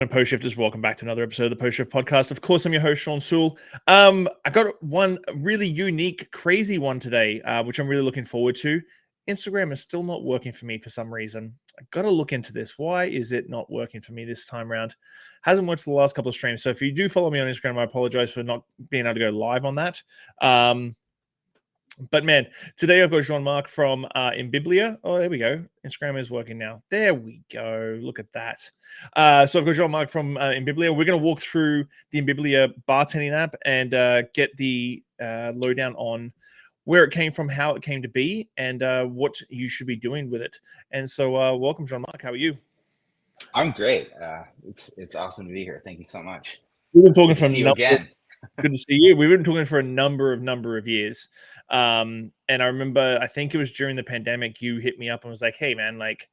And Post Shifters, welcome back to another episode of the Post Shift Podcast. Of course, I'm your host, Shawn Soole. I got one really unique, crazy one today, which I'm really looking forward to. Instagram is still not working for me for some reason. I got to look into this. Why is it not working for me this time around? Hasn't worked for the last couple of streams. So if you do follow me on Instagram, I apologize for not being able to go live on that. But man, today I've got Jean-Marc from Imbiblia. Oh, there we go. Instagram is working now. There we go. Look at that. So I've got Jean-Marc from Imbiblia. We're going to walk through the Imbiblia bartending app and get the lowdown on where it came from, how it came to be, and what you should be doing with it. And so welcome, Jean-Marc. How are you? I'm great. It's awesome to be here. Thank you so much. We've been talking Good to see you again. Good to see you. We've been talking for a number of years. And I remember, I think it was during the pandemic, you hit me up and was like, hey man, like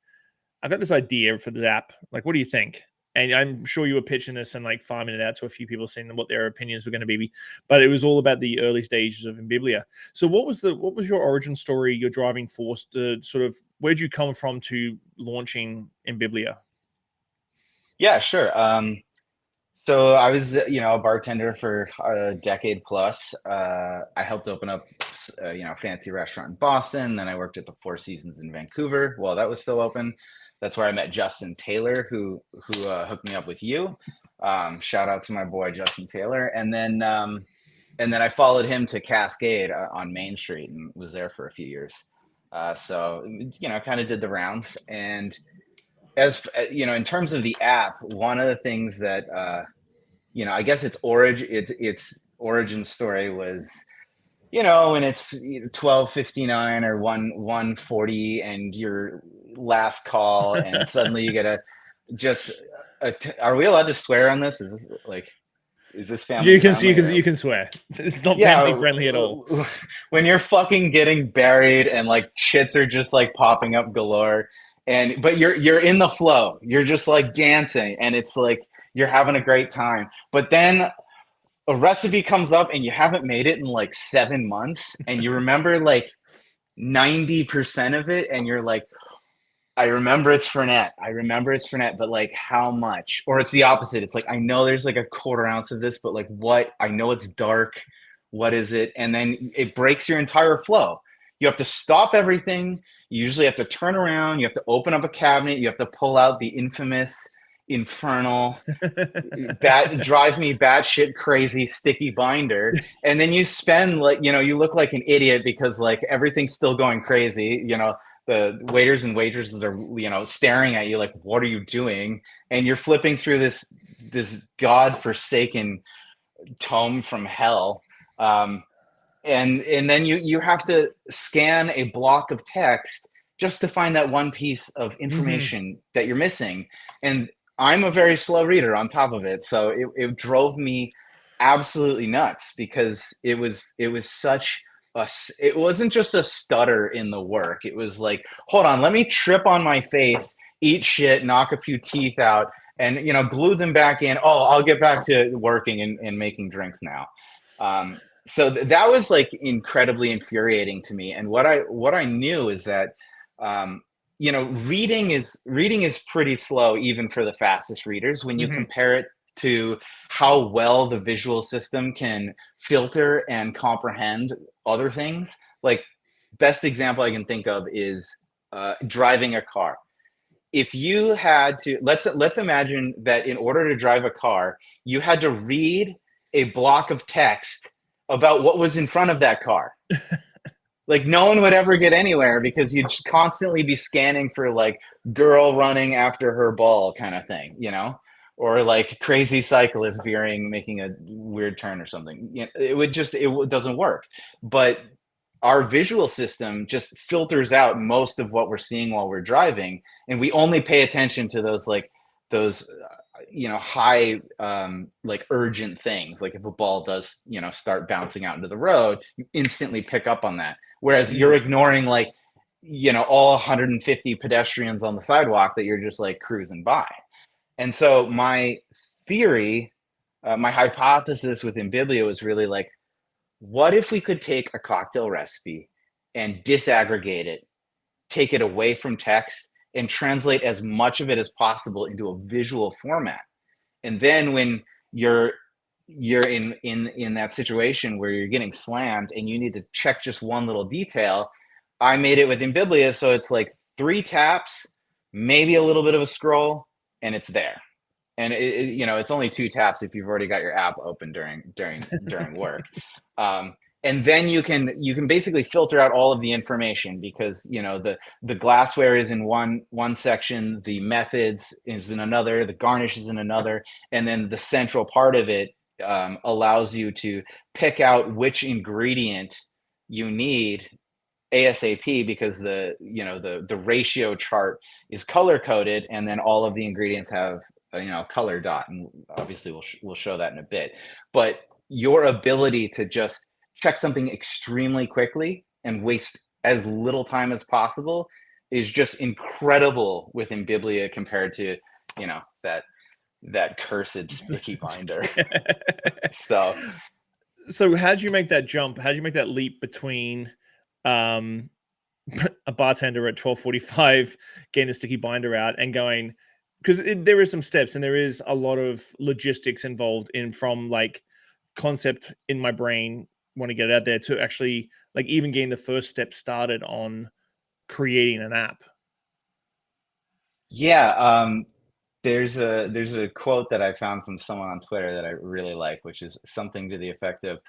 I got this idea for the app. Like, what do you think? And I'm sure you were pitching this and like farming it out to a few people, saying what their opinions were going to be. But it was all about the early stages of Imbiblia. So what was your origin story, your driving force to sort of, where'd you come from to launching Imbiblia? Yeah, sure. So I was, a bartender for a decade plus. I helped open up, a fancy restaurant in Boston. Then I worked at the Four Seasons in Vancouver while that was still open. That's where I met Justin Taylor, who hooked me up with you. Shout out to my boy Justin Taylor. And then I followed him to Cascade on Main Street and was there for a few years. So kind of did the rounds. And as in terms of the app, one of the things that I guess its origin story was, when it's 12:59 or 1:40 and your last call, and suddenly you get are we allowed to swear on this? Is this family friendly? You can swear. It's not family friendly at all. When you're fucking getting buried and like shits are just like popping up galore, but you're in the flow. You're just like dancing, and it's like you're having a great time. But then a recipe comes up and you haven't made it in like 7 months, and you remember like 90% of it, and you're like, I remember it's Fernet, but like how much? Or it's the opposite. It's like, I know there's like a quarter ounce of this, but like what? I know it's dark. What is it? And then it breaks your entire flow. You have to stop everything. You usually have to turn around. You have to open up a cabinet. You have to pull out the infamous, infernal, drive me batshit crazy sticky binder. And then you spend like, you look like an idiot because like everything's still going crazy. The waiters and waitresses are, staring at you like, what are you doing? And you're flipping through this godforsaken tome from hell. And then you have to scan a block of text just to find that one piece of information that you're missing. And I'm a very slow reader on top of it. So it drove me absolutely nuts because it was such it wasn't just a stutter in the work. It was like, hold on, let me trip on my face, eat shit, knock a few teeth out, and glue them back in. Oh, I'll get back to working and making drinks now. So that was like incredibly infuriating to me. And what I knew is that reading is pretty slow even for the fastest readers when you compare it to how well the visual system can filter and comprehend other things. Like, best example I can think of is driving a car. If you had to, let's imagine that in order to drive a car, you had to read a block of text about what was in front of that car. Like, no one would ever get anywhere because you'd constantly be scanning for like girl running after her ball kind of thing, or like crazy cyclist veering, making a weird turn or something. It doesn't work. But our visual system just filters out most of what we're seeing while we're driving, and we only pay attention to those high like urgent things. Like if a ball does start bouncing out into the road, you instantly pick up on that, whereas you're ignoring like all 150 pedestrians on the sidewalk that you're just like cruising by. And so my theory, my hypothesis with Imbiblia was really like, what if we could take a cocktail recipe and disaggregate it, take it away from text, and translate as much of it as possible into a visual format? And then when you're in that situation where you're getting slammed and you need to check just one little detail, I made it with Imbiblia, so it's like 3 taps, maybe a little bit of a scroll, and it's there. And it's only 2 taps if you've already got your app open during work. And then you can basically filter out all of the information, because the glassware is in one section, the methods is in another, the garnish is in another, and then the central part of it allows you to pick out which ingredient you need ASAP, because the ratio chart is color coded, and then all of the ingredients have color dot, and obviously we'll show that in a bit. But your ability to just check something extremely quickly and waste as little time as possible is just incredible with Imbiblia compared to that cursed sticky binder. So how'd you make that jump? How'd you make that leap between a bartender at 12:45 getting a sticky binder out and going, because there is some steps and there is a lot of logistics involved from like concept in my brain, want to get it out there, to actually like even getting the first step started on creating an app. Yeah. There's a quote that I found from someone on Twitter that I really like, which is something to the effect of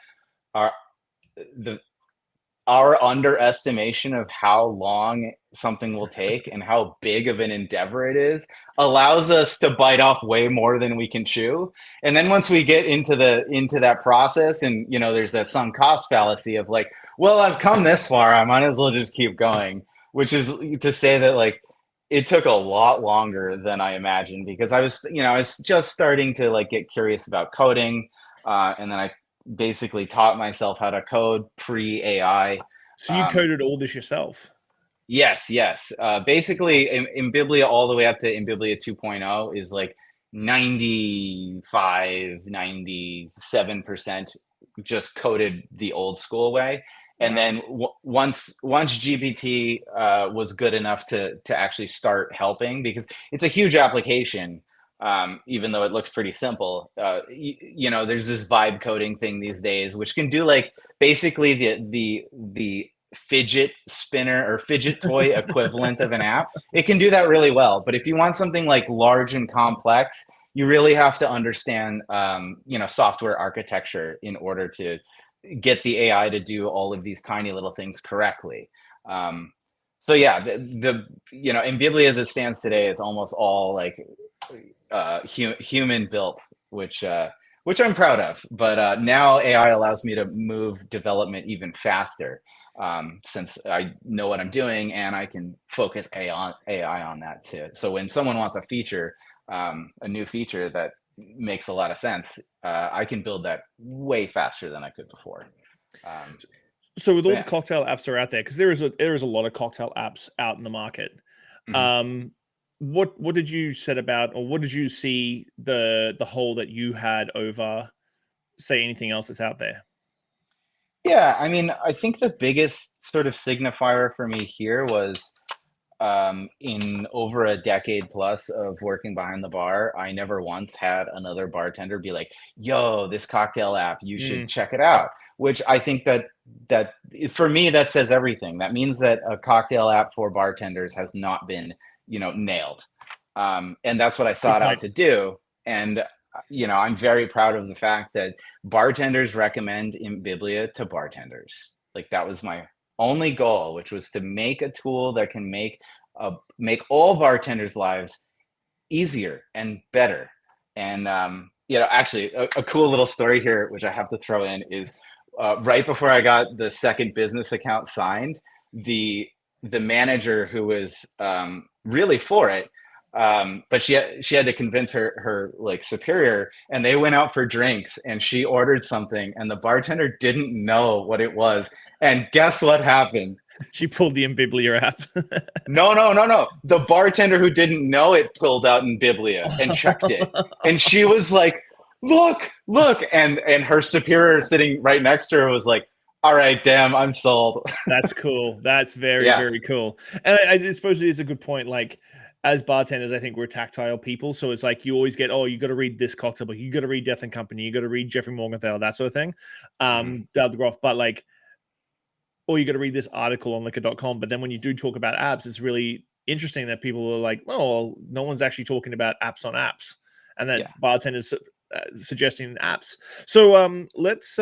our underestimation of how long something will take and how big of an endeavor it is allows us to bite off way more than we can chew. And then once we get into that process, and there's that sunk cost fallacy of like, well, I've come this far, I might as well just keep going, which is to say that like it took a lot longer than I imagined, because I was just starting to like get curious about coding, and then I basically taught myself how to code pre-AI. So you coded all this yourself? Yes. Basically, Imbiblia all the way up to Imbiblia 2.0 is like 97% just coded the old school way. And then once GPT was good enough to actually start helping, because it's a huge application. Even though it looks pretty simple, there's this vibe coding thing these days, which can do like basically the fidget spinner or fidget toy equivalent of an app. It can do that really well. But if you want something like large and complex, you really have to understand, software architecture in order to get the AI to do all of these tiny little things correctly. So yeah, Imbiblia as it stands today is almost all like human built, which I'm proud of. But now AI allows me to move development even faster, since I know what I'm doing and I can focus AI on that too. So when someone wants a feature, a new feature that makes a lot of sense, I can build that way faster than I could before. So with all the cocktail apps that are out there, because there is a lot of cocktail apps out in the market. Mm-hmm. What did you set about, or what did you see the hole that you had over, say, anything else that's out there? Yeah, I mean, I think the biggest sort of signifier for me here was, in over a decade plus of working behind the bar, I never once had another bartender be like, yo, this cocktail app, you should check it out. Which I think that for me, that says everything. That means that a cocktail app for bartenders has not been, nailed. And that's what I sought out to do. And I'm very proud of the fact that bartenders recommend Imbiblia to bartenders. Like that was my only goal, which was to make a tool that can make all bartenders' lives easier and better. And actually, a cool little story here, which I have to throw in, is right before I got the second business account signed, the manager who was really for it. But she had to convince her like superior, and they went out for drinks, and she ordered something, and the bartender didn't know what it was. And guess what happened? She pulled the Imbiblia app. No. The bartender who didn't know it pulled out Imbiblia and checked it. And she was like, look. And her superior sitting right next to her was like, all right, damn, I'm sold. That's cool. That's very, very cool. And I suppose it is a good point. Like, as bartenders, I think we're tactile people. So it's like you always get, oh, you got to read this cocktail book, you got to read Death and Company, you got to read Jeffrey Morgenthau, that sort of thing. Mhm. Dale DeGroff, but like, or you got to read this article on liquor.com. But then when you do talk about apps, it's really interesting that people are like, oh, well, no one's actually talking about apps on apps, and that Yeah. bartenders suggesting apps. So let's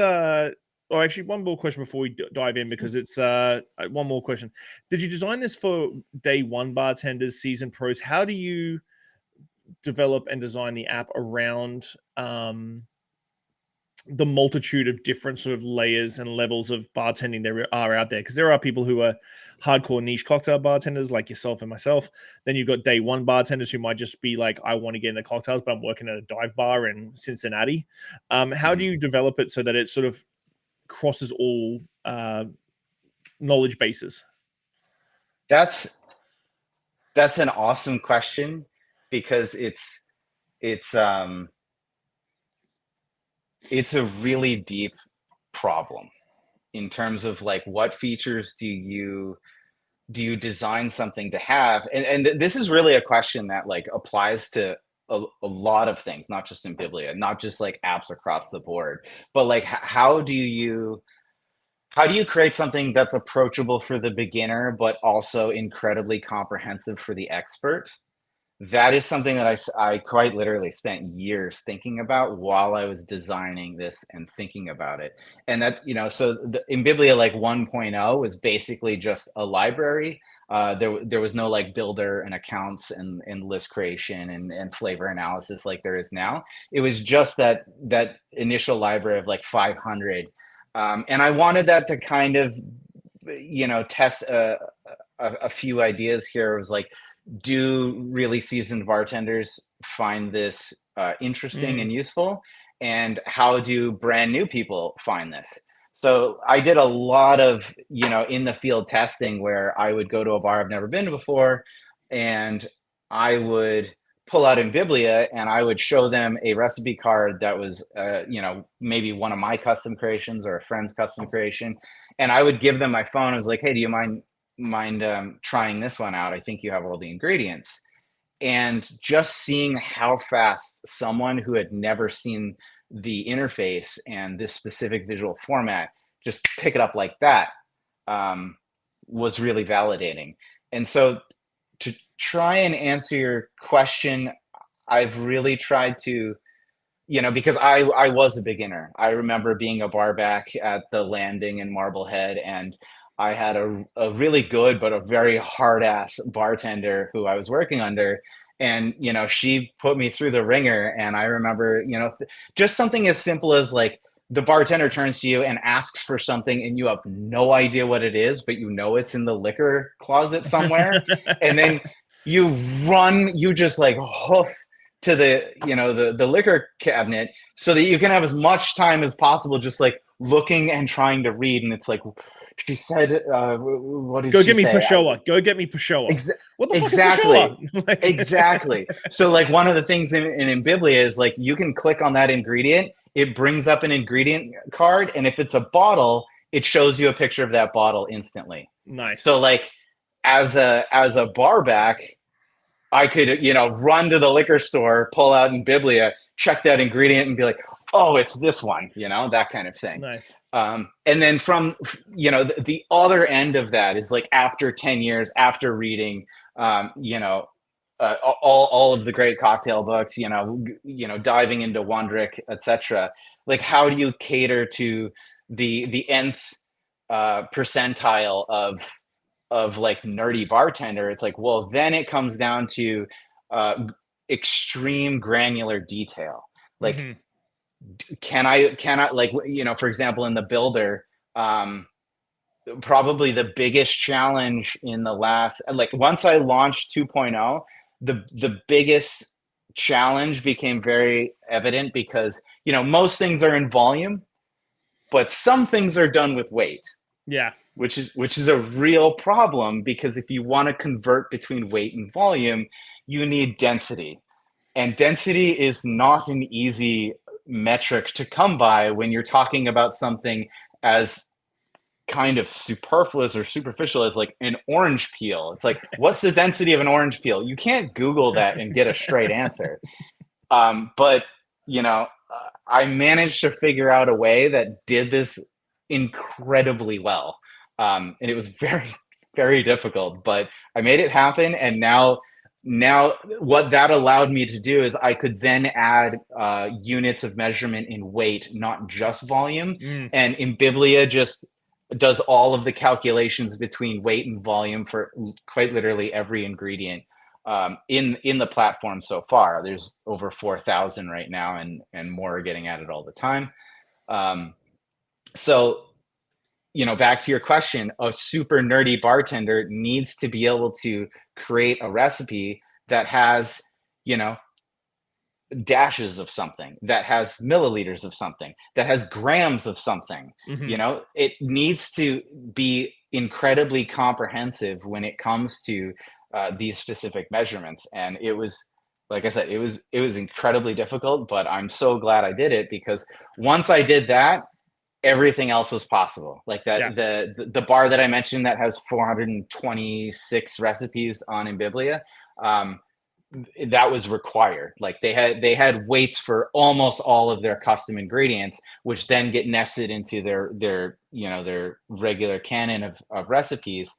or actually one more question before we dive in, because it's one more question. Did you design this for day one bartenders, seasoned pros? How do you develop and design the app around the multitude of different sort of layers and levels of bartending there are out there? Because there are people who are hardcore niche cocktail bartenders like yourself and myself. Then you've got day one bartenders who might just be like, I want to get into cocktails, but I'm working at a dive bar in Cincinnati. How do Mhm. you develop it so that it sort of crosses all knowledge bases? That's an awesome question, because it's um it's a really deep problem in terms of like what features do you design something to have, and this is really a question that like applies to a lot of things, not just in Biblia, not just like apps across the board, but like how do you create something that's approachable for the beginner but also incredibly comprehensive for the expert? That is something that I quite literally spent years thinking about while I was designing this and thinking about it. And that's, so in Biblia, like 1.0 was basically just a library. There was no like builder and accounts and list creation and flavor analysis like there is now. It was just that initial library of like 500. And I wanted that to kind of, test a few ideas here. It was like, do really seasoned bartenders find this interesting Mm. and useful? And how do brand new people find this? So I did a lot of, in the field testing where I would go to a bar I've never been to before, and I would pull out in Biblia and I would show them a recipe card that was, maybe one of my custom creations or a friend's custom creation. And I would give them my phone. I was like, hey, do you mind trying this one out? I think you have all the ingredients. And just seeing how fast someone who had never seen the interface and this specific visual format just pick it up like that, um, was really validating. And so to try and answer your question, I've really tried to, because I was a beginner. I remember being a bar back at the Landing in Marblehead, and I had a really good but a very hard ass bartender who I was working under, and she put me through the ringer. And I remember, just something as simple as like the bartender turns to you and asks for something, and you have no idea what it is, but it's in the liquor closet somewhere, and then you just like hoof to the liquor cabinet so that you can have as much time as possible just like looking and trying to read. And it's like, she said, what did Go she get me say? Pashoa. Go get me Pashoa. Ex- What the fuck is exactly. Pashoa? Like, Exactly. So like one of the things in Biblia is like you can click on that ingredient, it brings up an ingredient card, and if it's a bottle, it shows you a picture of that bottle instantly. nice. So like as a bar back, I could, run to the liquor store, pull out in Biblia, check that ingredient, and be like, "Oh, it's this one," that kind of thing. Nice. And then from, the other end of that is like after 10 years, after reading, all of the great cocktail books, diving into Wondrick, etc. Like, how do you cater to the nth percentile of like nerdy bartender? It's like, well, then it comes down to extreme granular detail. Like, Mm-hmm. can I like, for example, in the builder, probably the biggest challenge in the last, like once I launched 2.0, the biggest challenge became very evident because most things are in volume, but some things are done with weight, Yeah. which is a real problem, because if you want to convert between weight and volume, you need density. And density is not an easy metric to come by when you're talking about something as kind of superfluous or superficial as like an orange peel. It's like, what's the density of an orange peel? You can't Google that and get a straight answer. But I managed to figure out a way that did this incredibly well. And it was very, very difficult, but I made it happen. And now what that allowed me to do is I could then add units of measurement in weight, not just volume. And Imbiblia just does all of the calculations between weight and volume for quite literally every ingredient in the platform so far. There's over 4,000 right now, and more are getting added all the time. So, back to your question, a super nerdy bartender needs to be able to create a recipe that has, dashes of something, that has milliliters of something, that has grams of something. It needs to be incredibly comprehensive when it comes to these specific measurements. And it was, like I said, it was incredibly difficult, but I'm so glad I did it, because once I did that, everything else was possible. Like that, the bar that I mentioned that has 426 recipes on Imbiblia, that was required. Like they had weights for almost all of their custom ingredients, which then get nested into their regular canon of recipes,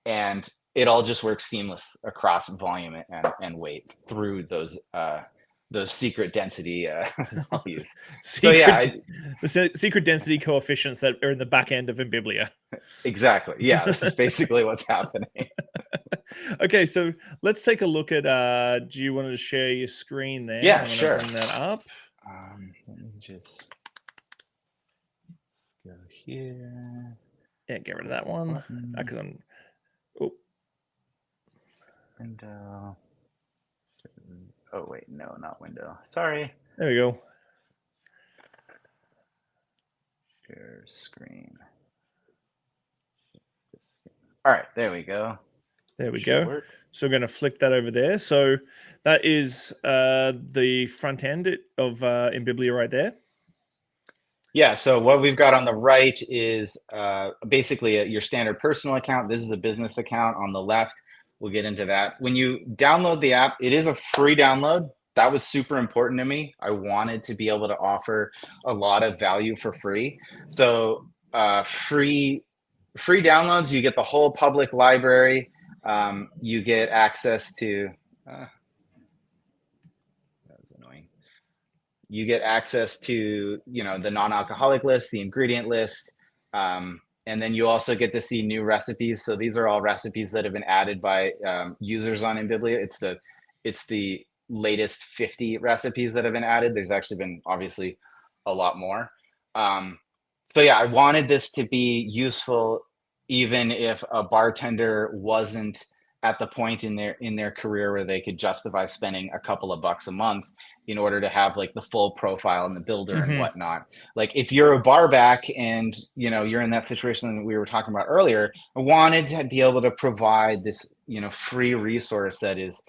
and it all just works seamless across volume and weight through those secret density values. The secret density coefficients that are in the back end of Imbiblia. Exactly. Yeah, that's basically what's happening. Okay, so let's take a look at. Do you want to share your screen there? Yeah, I'm gonna sure. bring that up. Let me just go here. Yeah, get rid of that one because I'm. Oh. Window. Oh wait, no, not window. Sorry. There we go. Share screen. All right, there we go. There we go. Work. So we're going to flick that over there. So that is the front end of Imbiblia right there. Yeah, so what we've got on the right is basically your standard personal account. This is a business account on the left. We'll get into that. When you download the app, it is a free download. That was super important to me. I wanted to be able to offer a lot of value for free. So free downloads, you get the whole public library. You get access to, that was annoying. You get access to, the non-alcoholic list, the ingredient list, and then you also get to see new recipes. So these are all recipes that have been added by users on Imbiblia. It's the latest 50 recipes that have been added. There's actually been obviously a lot more. So yeah, I wanted this to be useful even if a bartender wasn't at the point in their career where they could justify spending a couple of bucks a month in order to have like the full profile and the builder and whatnot. Like if you're a bar back and you're in that situation that we were talking about earlier, I wanted to be able to provide this free resource that is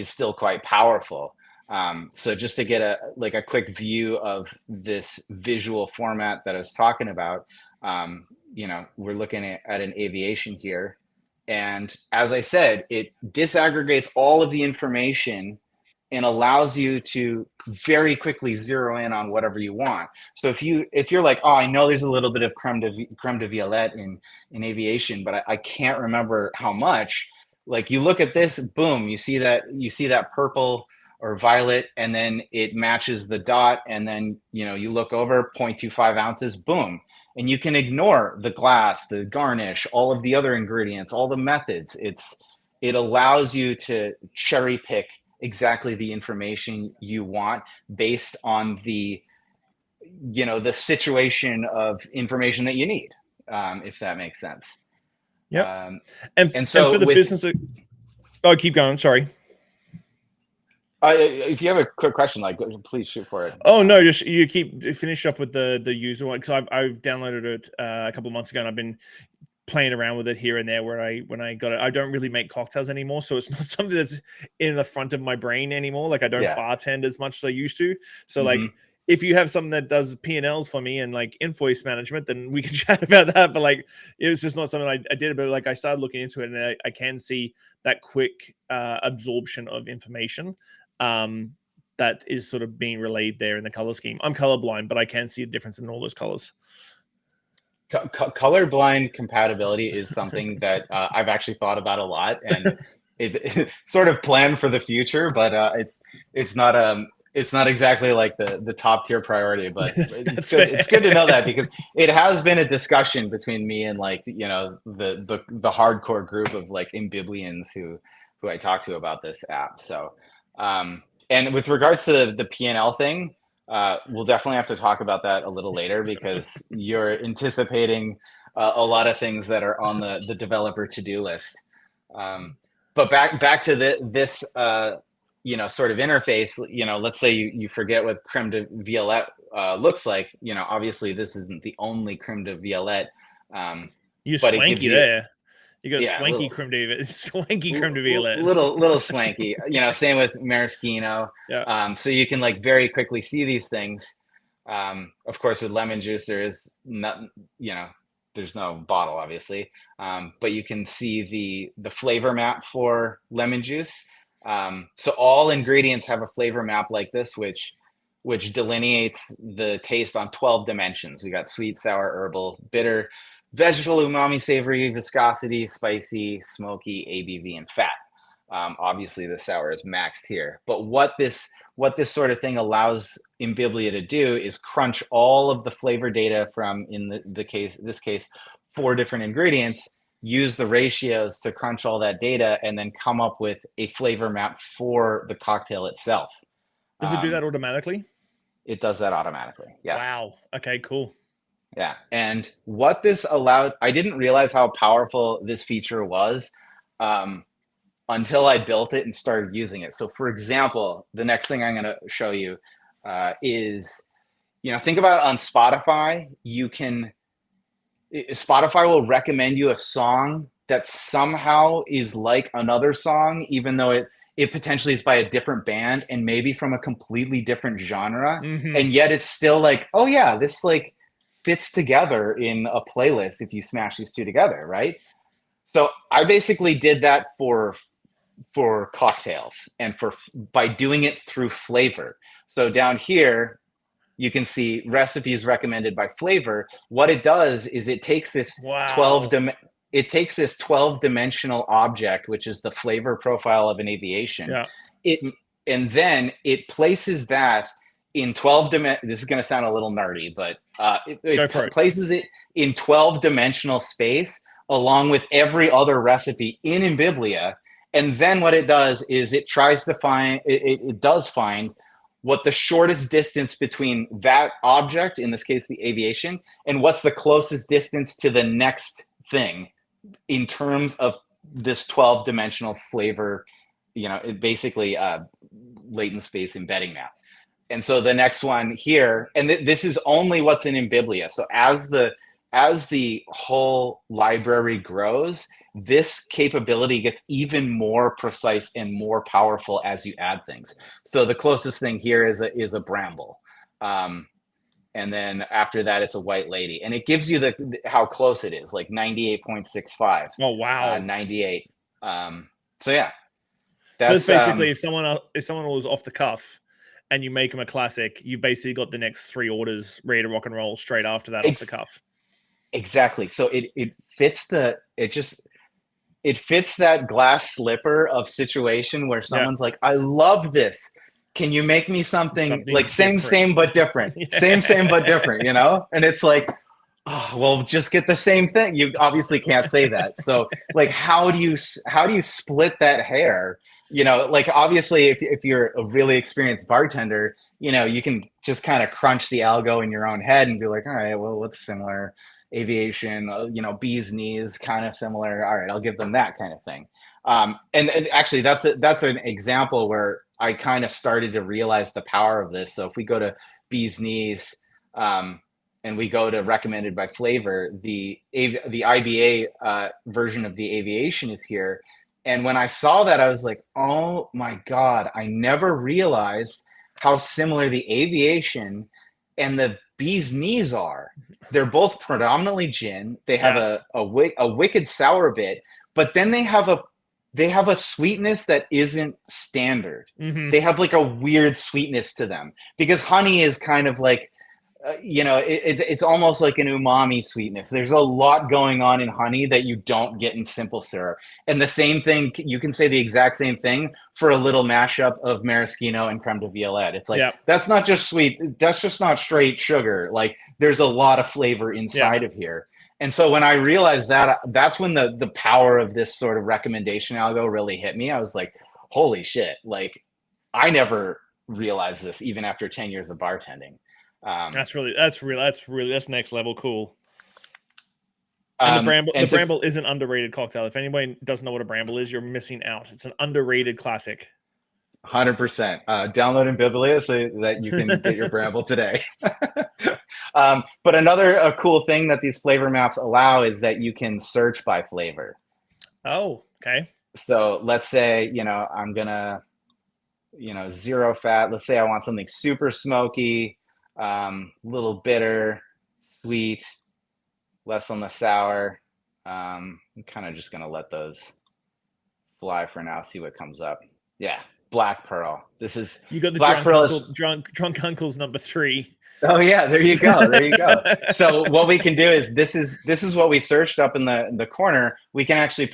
still quite powerful. So just to get a quick view of this visual format that I was talking about, we're looking at an aviation here. And as I said, it disaggregates all of the information and allows you to very quickly zero in on whatever you want. So if you're like, oh, I know there's a little bit of creme de violette in aviation, but I can't remember how much. Like you look at this, boom, you see that purple or violet, and then it matches the dot, and then you look over 0.25 ounces, boom. And you can ignore the glass, the garnish, all of the other ingredients, all the methods. It allows you to cherry pick exactly the information you want based on the situation of information that you need, if that makes sense. Yeah. And so for the business, keep going. Sorry. If you have a quick question, please shoot for it. Oh no, just you finish up with the user one, because I've downloaded it a couple of months ago and I've been playing around with it here and there. When I got it, I don't really make cocktails anymore, so it's not something that's in the front of my brain anymore. Like I don't bartend as much as I used to. So like if you have something that does P&Ls for me and like invoice management, then we can chat about that. But like, it was just not something I did. But like, I started looking into it, and I can see that quick absorption of information that is sort of being relayed there in the color scheme. I'm colorblind, but I can see a difference in all those colors. Colorblind compatibility is something that I've actually thought about a lot, and it sort of planned for the future, but it's not exactly like the top tier priority. But it's good. It's good to know that, because it has been a discussion between me and like, you know, the hardcore group of like Imbiblians who I talk to about this app. So and with regards to the P&L thing, we'll definitely have to talk about that a little later, because you're anticipating a lot of things that are on the developer to-do list. But back to this you know, sort of interface. You know, let's say you forget what creme de violette looks like. You know, obviously this isn't the only creme de violette, You're but it gives swanky you, there. You got yeah, swanky creme de violette. little swanky. You know, same with maraschino. Yeah. So you can like very quickly see these things. Of course, with lemon juice, there is not, you know, there's no bottle, obviously, but you can see the flavor map for lemon juice. So all ingredients have a flavor map like this, which delineates the taste on 12 dimensions. We got sweet, sour, herbal, bitter, vegetable, umami, savory, viscosity, spicy, smoky, ABV, and fat. Obviously, the sour is maxed here. But what this sort of thing allows Imbiblia to do is crunch all of the flavor data from, in this case, 4 different ingredients, use the ratios to crunch all that data, and then come up with a flavor map for the cocktail itself. Does it do that automatically? It does that automatically. Yeah. Wow. Okay, cool. Yeah. And what this allowed, I didn't realize how powerful this feature was until I built it and started using it. So for example, the next thing I'm going to show you is, you know, think about on Spotify, Spotify will recommend you a song that somehow is like another song, even though it potentially is by a different band and maybe from a completely different genre. Mm-hmm. And yet it's still like, oh yeah, this like fits together in a playlist if you smash these two together, right? So I basically did that for cocktails, and by doing it through flavor. So down here, you can see recipes recommended by flavor. What it does is it takes this 12-dimensional object, which is the flavor profile of an aviation. Yeah. And then it places that in 12 dimensions. This is going to sound a little nerdy, but it places it in 12-dimensional space along with every other recipe in Imbiblia. And then what it does is it tries to find, it does find what the shortest distance between that object, in this case, the aviation, and what's the closest distance to the next thing in terms of this 12-dimensional flavor, you know, it basically latent space embedding map. And so the next one here, and this is only what's in Imbiblia. So as the whole library grows, this capability gets even more precise and more powerful as you add things. So the closest thing here is a bramble. And then after that, it's a white lady. And it gives you how close it is, like 98.65. Oh, wow. 98. So yeah. So it's basically if someone was off the cuff and you make them a classic, you've basically got the next 3 orders ready to rock and roll straight after that off the cuff. Exactly. So it fits it fits that glass slipper of situation where someone's like, I love this. Can you make me something like different. same but different? Yeah. Same but different, you know? And it's like, oh, well, just get the same thing. You obviously can't say that. So like, how do you split that hair? You know, like obviously if you're a really experienced bartender, you know, you can just kind of crunch the algo in your own head and be like, all right, well, what's similar? Aviation, you know, bee's knees, kind of similar. All right, I'll give them that kind of thing. And actually, that's an example where I kind of started to realize the power of this. So if we go to bee's knees and we go to recommended by flavor, the IBA version of the aviation is here. And when I saw that, I was like, oh my God, I never realized how similar the aviation and the bee's knees are. They're both predominantly gin. They have Yeah. a wicked sour bit, but then they have a sweetness that isn't standard. Hmm. They have like a weird sweetness to them because honey is kind of like it's almost like an umami sweetness. There's a lot going on in honey that you don't get in simple syrup. And the same thing, you can say the exact same thing for a little mashup of maraschino and creme de violette. It's like, Yeah. that's not just sweet. That's just not straight sugar. Like there's a lot of flavor Yeah. inside of here. And so when I realized that, that's when the power of this sort of recommendation algo really hit me. I was like, holy shit. Like I never realized this even after 10 years of bartending. That's next level cool. And the bramble is an underrated cocktail. If anybody doesn't know what a bramble is, you're missing out. It's an underrated classic. 100%. Download Imbiblia so that you can get your bramble today. But another cool thing that these flavor maps allow is that you can search by flavor. Oh, okay. So let's say, I'm gonna, zero fat. Let's say I want something super smoky, little bitter, sweet, less on the sour. I'm kind of just gonna let those fly for now, see what comes up. Yeah, Black Pearl. This is You got the Black Pearl is drunk uncle's number 3. Oh yeah, there you go. There you go. So what we can do is this is what we searched up in the corner. We can actually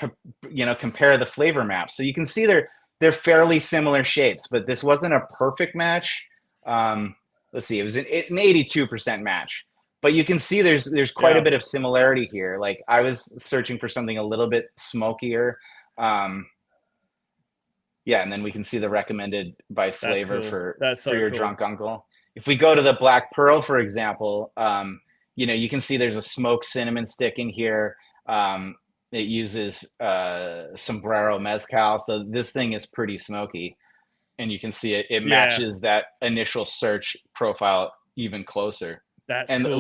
compare the flavor maps. So you can see they're fairly similar shapes, but this wasn't a perfect match. Let's see, it was an 82% match. But you can see there's quite a bit of similarity here. Like I was searching for something a little bit smokier. Yeah, and then we can see the recommended by flavor for your drunk uncle. If we go to the Black Pearl, for example, you can see there's a smoked cinnamon stick in here. It uses sombrero mezcal, so this thing is pretty smoky, and you can see it matches that initial search profile even closer. That's and cool.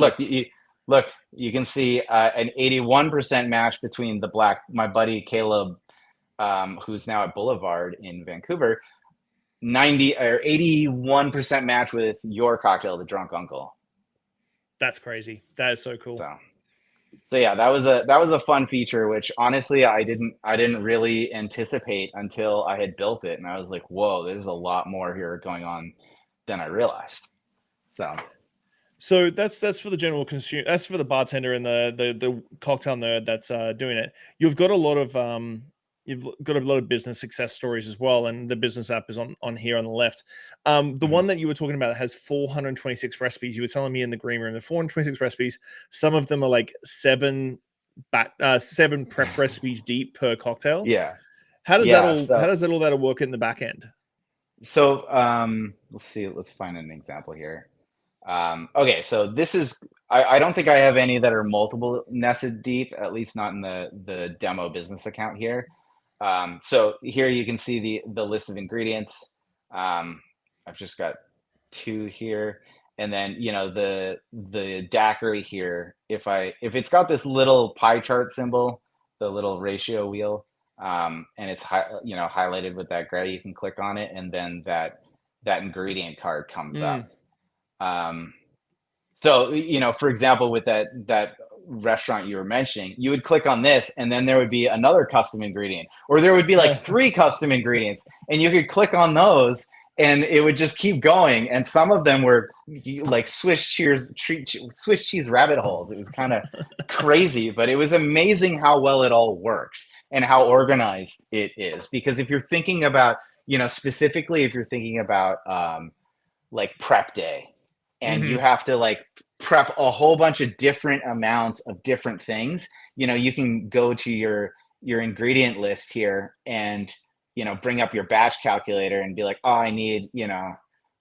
Look, you can see an 81% match between my buddy Caleb, who's now at Boulevard in Vancouver. 81% match with your cocktail, the Drunk Uncle. That's crazy. That is so cool. So yeah, that was a fun feature, which honestly I didn't really anticipate until I had built it, and I was like, whoa, there's a lot more here going on than I realized. So that's for the general consumer. That's for the bartender and the cocktail nerd that's doing it. You've got a lot of business success stories as well, and the business app is on here on the left. The one that you were talking about has 426 recipes. You were telling me in the green room, the 426 recipes. Some of them are like 7 prep recipes deep per cocktail. Yeah. How does all that work in the back end? So let's see. Let's find an example here. Okay, so this is, I don't think I have any that are multiple nested deep, at least not in the demo business account here. So here you can see the list of ingredients. I've just got 2 here. And then, the daiquiri here, if it's got this little pie chart symbol, the little ratio wheel, and it's highlighted with that gray, you can click on it, and then that ingredient card comes up. So, for example, with that restaurant you were mentioning, you would click on this and then there would be another custom ingredient, or there would be like 3 custom ingredients, and you could click on those and it would just keep going. And some of them were like Swiss cheese rabbit holes. It was kind of crazy, but it was amazing how well it all worked and how organized it is. Because if you're thinking about, specifically if you're thinking about like prep day, and you have to like prep a whole bunch of different amounts of different things, you can go to your ingredient list here and, bring up your batch calculator and be like, oh, I need,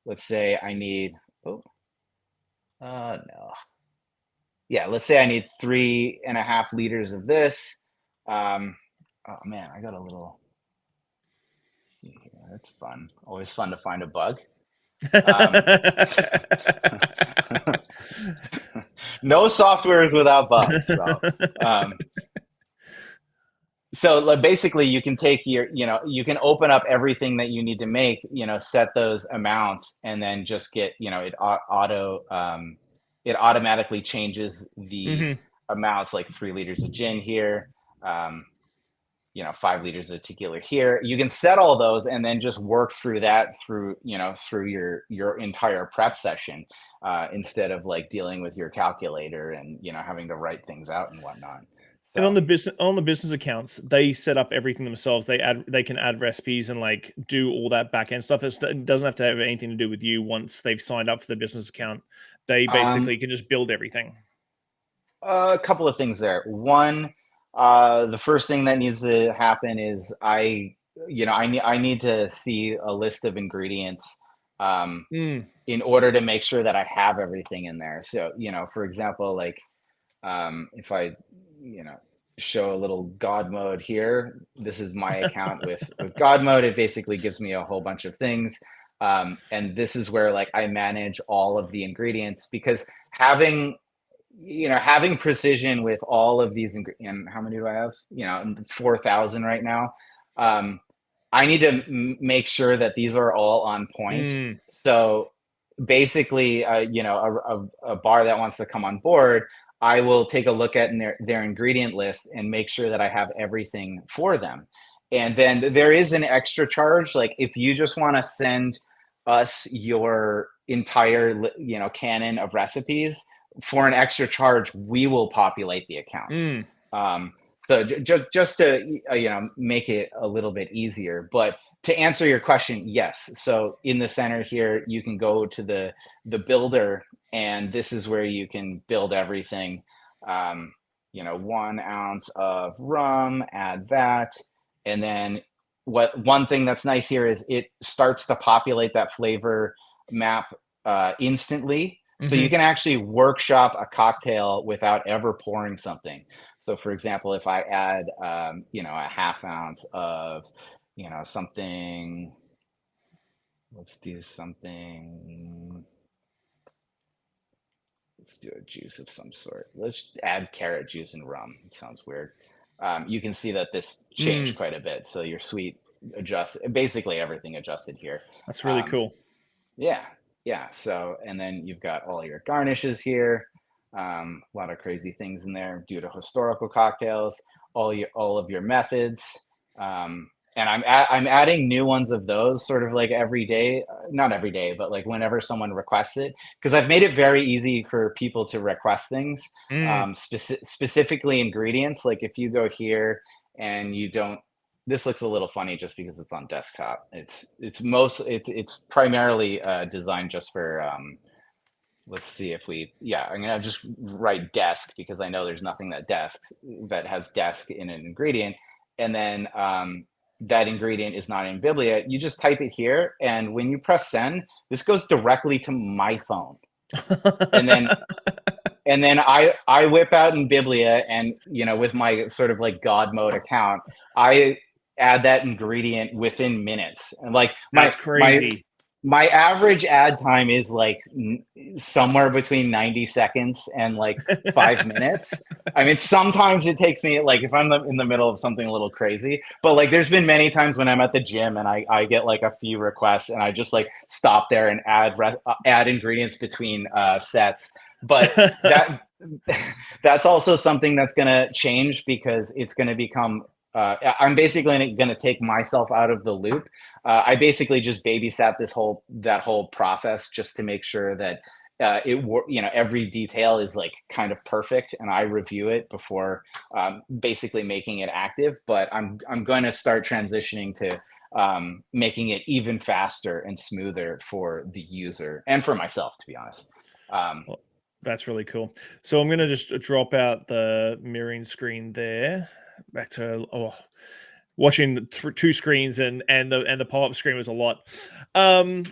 let's say I need, let's say I need 3.5 liters of this. Oh man, I got a little, that's fun. Always fun to find a bug. No software is without bugs. So like, basically you can take your, you can open up everything that you need to make, set those amounts, and then just get, it automatically changes the Hmm. amounts, like 3 liters of gin here, um, 5 liters of tequila here. You can set all those and then just work through that through, through your entire prep session, instead of like dealing with your calculator and, having to write things out and whatnot. And So on the business accounts, they set up everything themselves. They can add recipes and like do all that back end stuff. It doesn't have to have anything to do with you once they've signed up for the business account. They um, basically can just build everything. a couple of things there. One, the first thing that needs to happen is I need to see a list of ingredients, um, Mm. in order to make sure that I have everything in there. So, for example, like, if I, you know, show a little God mode here, this is my account with God mode. It basically gives me a whole bunch of things. And this is where like I manage all of the ingredients, because having precision with all of these and how many do I have? 4,000 right now. Um, I need to make sure that these are all on point. Mm. So basically, a bar that wants to come on board, I will take a look at their ingredient list and make sure that I have everything for them. And then there is an extra charge. Like if you just want to send us your entire, canon of recipes for an extra charge, we will populate the account. Mm. Um, so just to make it a little bit easier. But to answer your question, yes. So in the center here, you can go to the builder, and this is where you can build everything. 1 ounce of rum, add that, and then one thing that's nice here is it starts to populate that flavor map instantly. So you Hmm. can actually workshop a cocktail without ever pouring something. So for example, if I add, a half ounce of, something, let's do something, let's do a juice of some sort. Let's add carrot juice and rum. It sounds weird. You can see that this changed Mm. quite a bit. So your sweet basically everything adjusted here. That's really Um, cool. Yeah, yeah. So, and then you've got all your garnishes here. A lot of crazy things in there due to historical cocktails. All of your methods. And I'm adding new ones of those sort of like every day, not every day, but like whenever someone requests it, because I've made it very easy for people to request things, Mm. specifically ingredients. Like if you go here and you don't, this looks a little funny just because it's on desktop. It's primarily designed just for, let's see if I'm gonna just write desk because I know there's nothing that has desk in an ingredient. And then that ingredient is not in Biblia. You just type it here, and when you press send, this goes directly to my phone. And then I whip out in Biblia, and with my sort of like God mode account, I add that ingredient within minutes. And like That's my crazy. my average ad time is like somewhere between 90 seconds and like 5 minutes. I mean, sometimes it takes me like if I'm in the middle of something a little crazy, but like there's been many times when I'm at the gym and I get like a few requests and I just like stop there and add ingredients between sets. But that's also something that's going to change because it's going to become I'm basically going to take myself out of the loop. I basically just babysat that whole process just to make sure that every detail is like kind of perfect, and I review it before basically making it active. But I'm going to start transitioning to making it even faster and smoother for the user and for myself, to be honest. Um, Well, that's really cool. So I'm gonna just drop out the mirroring screen there. Back to watching two screens and the pop up screen was a lot. Um,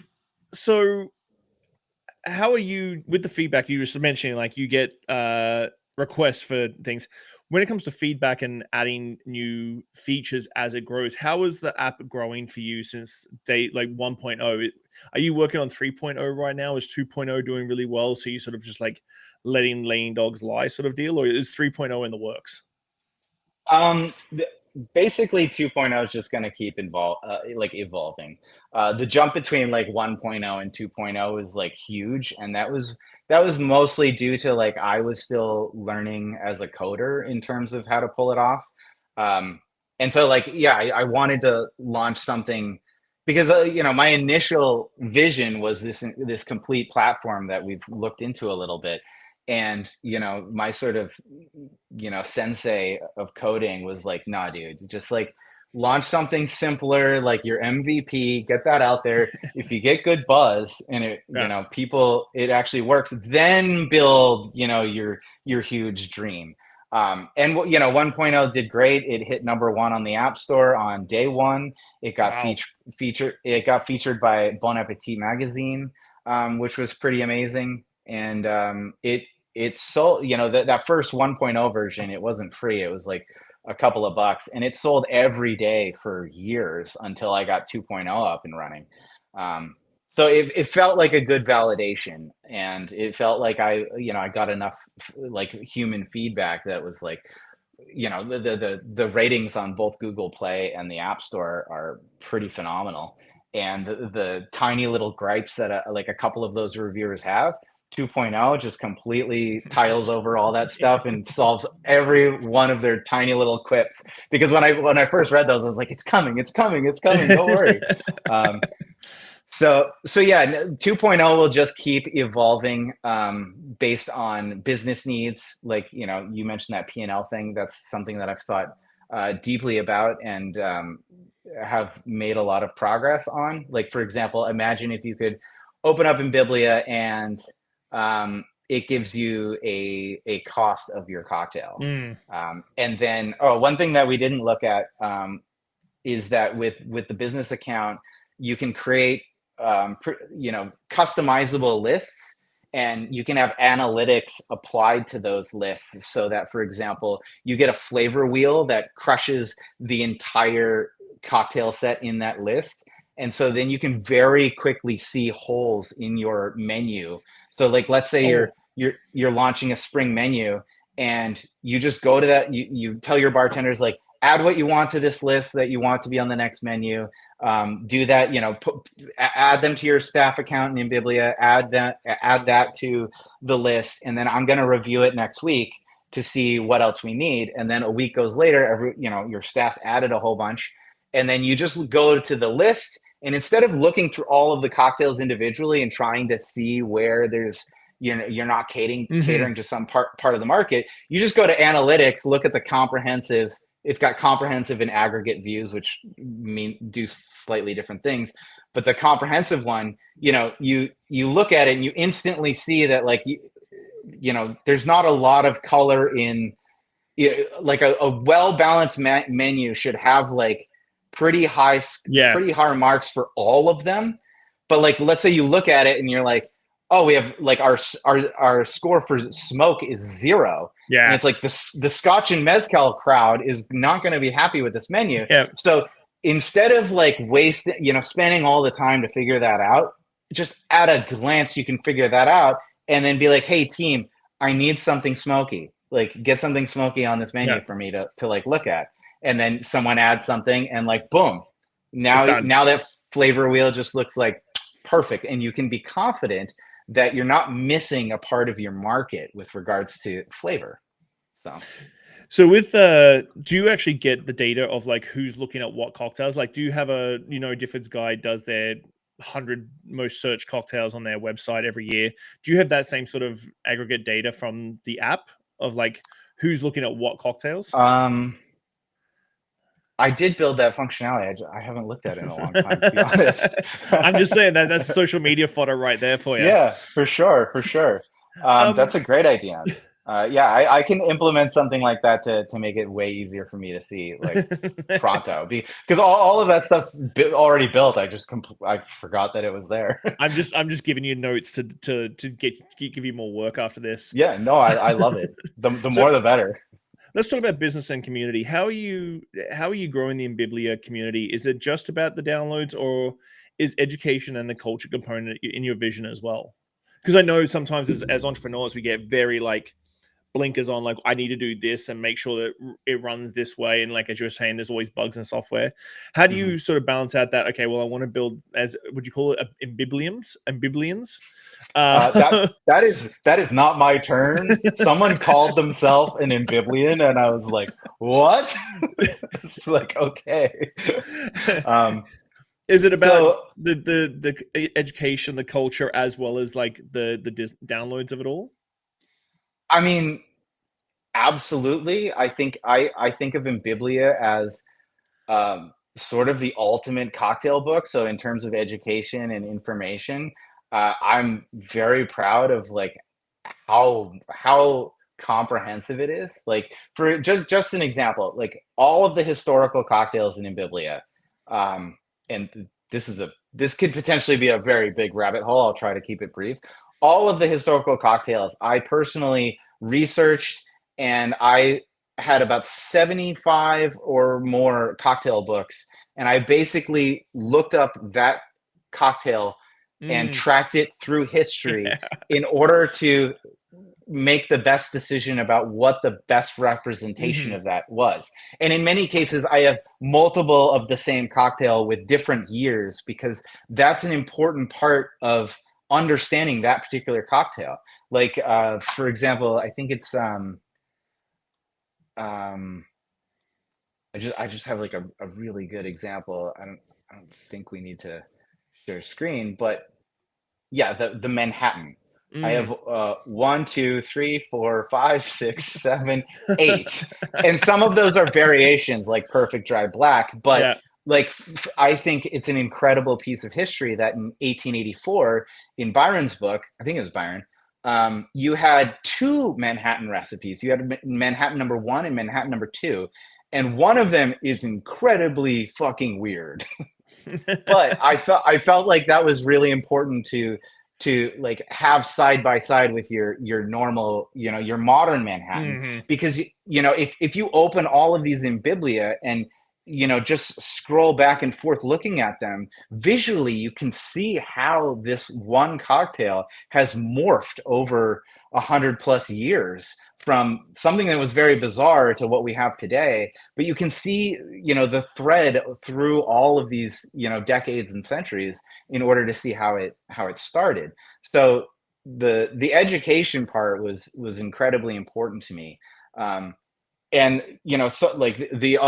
so how are you with the feedback you were just mentioning? Like you get requests for things. When it comes to feedback and adding new features as it grows, how is the app growing for you since date like 1.0? Are you working on 3.0 right now? Is 2.0 doing really well? So you sort of just like letting dogs lie sort of deal, or is 3.0 in the works? um, basically 2.0 is just going to keep evolving. The jump between like 1.0 and 2.0 is like huge, and that was mostly due to like I was still learning as a coder in terms of how to pull it off. Um, and so like yeah, I wanted to launch something because my initial vision was this complete platform that we've looked into a little bit, and my sort of sensei of coding was like, nah dude, just like launch something simpler, like your MVP, get that out there. If you get good buzz and it Yeah. people, it actually works, then build your huge dream. And 1.0 did great. It hit #1 on the App Store on day one. It got Wow. featured by Bon Appetit magazine, which was pretty amazing. And it sold, that first 1.0 version, it wasn't free. It was like a couple of bucks, and it sold every day for years until I got 2.0 up and running. Um, so it felt like a good validation, and it felt like I got enough like human feedback that was like, the ratings on both Google Play and the App Store are pretty phenomenal. And the tiny little gripes that like a couple of those reviewers have, 2.0 just completely tiles over all that stuff and solves every one of their tiny little quips. Because when I first read those, I was like, it's coming, it's coming, it's coming, don't worry. Um, so yeah, 2.0 will just keep evolving based on business needs. Like, you mentioned that P&L thing. That's something that I've thought deeply about, and have made a lot of progress on. Like, for example, imagine if you could open up Imbiblia and it gives you a cost of your cocktail. Mm. And then, one thing that we didn't look at is that with the business account, you can create customizable lists, and you can have analytics applied to those lists, so that, for example, you get a flavor wheel that crushes the entire cocktail set in that list. And so then you can very quickly see holes in your menu. So like, let's say Oh, you're launching a spring menu, and you just go to that, you tell your bartenders like, add what you want to this list that you want to be on the next menu. Do that, add them to your staff account in Imbiblia, add that to the list, and then I'm going to review it next week to see what else we need. And then a week goes later, your staff's added a whole bunch, and then you just go to the list, and instead of looking through all of the cocktails individually and trying to see where there's you're not catering to some part of the market, you just go to analytics, look at the comprehensive. It's got comprehensive and aggregate views, which do slightly different things. But the comprehensive one, you look at it and you instantly see that, like, there's not a lot of color in, like a well-balanced menu should have like pretty high marks for all of them. But like, let's say you look at it and you're like, oh, we have like our score for smoke is 0. yeah. And it's like the Scotch and Mezcal crowd is not going to be happy with this menu. Yeah. So instead of like spending all the time to figure that out, just at a glance, you can figure that out, and then be like, hey team, I need something smoky. Like, get something smoky on this menu for me to like look at. And then someone adds something, and like, boom. Now that flavor wheel just looks like perfect. And you can be confident that you're not missing a part of your market with regards to flavor. So with do you actually get the data of like who's looking at what cocktails? Like, do you have Difford's Guide does their 100 most searched cocktails on their website every year? Do you have that same sort of aggregate data from the app of like who's looking at what cocktails? I did build that functionality. I haven't looked at it in a long time, to be honest. I'm just saying that's social media fodder right there for you. Yeah, for sure. That's a great idea. I can implement something like that to make it way easier for me to see, like, pronto, because all of that stuff's already built. I forgot that it was there. I'm just giving you notes to give you more work after this. Yeah, no, I love it. The more the better. Let's talk about business and community. How are you growing the Imbiblia community? Is it just about the downloads, or is education and the culture component in your vision as well? Because I know sometimes as entrepreneurs we get very like blinkers on, like I need to do this and make sure that it runs this way, and like as you were saying, there's always bugs in software. How do Mhm. you sort of balance out that, okay, well I want to build, as would you call it, imbiblians? That uh that is not my term. Someone called themselves an ambiblian, and I was like, "What?" It's like, okay. Um, Is it about so, the education, the culture, as well as like the downloads of it all? I mean, absolutely. I think of Imbiblia as sort of the ultimate cocktail book. So in terms of education and information, I'm very proud of like how comprehensive it is. Like for just an example, like all of the historical cocktails in Imbiblia, um, and this could potentially be a very big rabbit hole. I'll try to keep it brief. All of the historical cocktails I personally researched, and I had about 75 or more cocktail books, and I basically looked up that cocktail and Mm, tracked it through history yeah. in order to make the best decision about what the best representation Hmm. of that was. And in many cases, I have multiple of the same cocktail with different years, because that's an important part of understanding that particular cocktail. Like, for example, I think it's um, I just have like a really good example. I don't think we need to share screen, but yeah, the Manhattan. I Mm. have one, two, three, four, five, six, seven, eight, and some of those are variations, like Perfect Dry Black. But Yeah. like, I think it's an incredible piece of history that in 1884, in Byron's book, I think it was Byron, you had two Manhattan recipes. You had Manhattan number one and Manhattan number two, and one of them is incredibly fucking weird. But I felt like that was really important to like have side by side with your normal, your modern Manhattan, Hmm. because if you open all of these in Biblia and just scroll back and forth looking at them visually, you can see how this one cocktail has morphed over 100 plus years, from something that was very bizarre to what we have today. But you can see, the thread through all of these, decades and centuries, in order to see how it started. So the education part was incredibly important to me. And so like the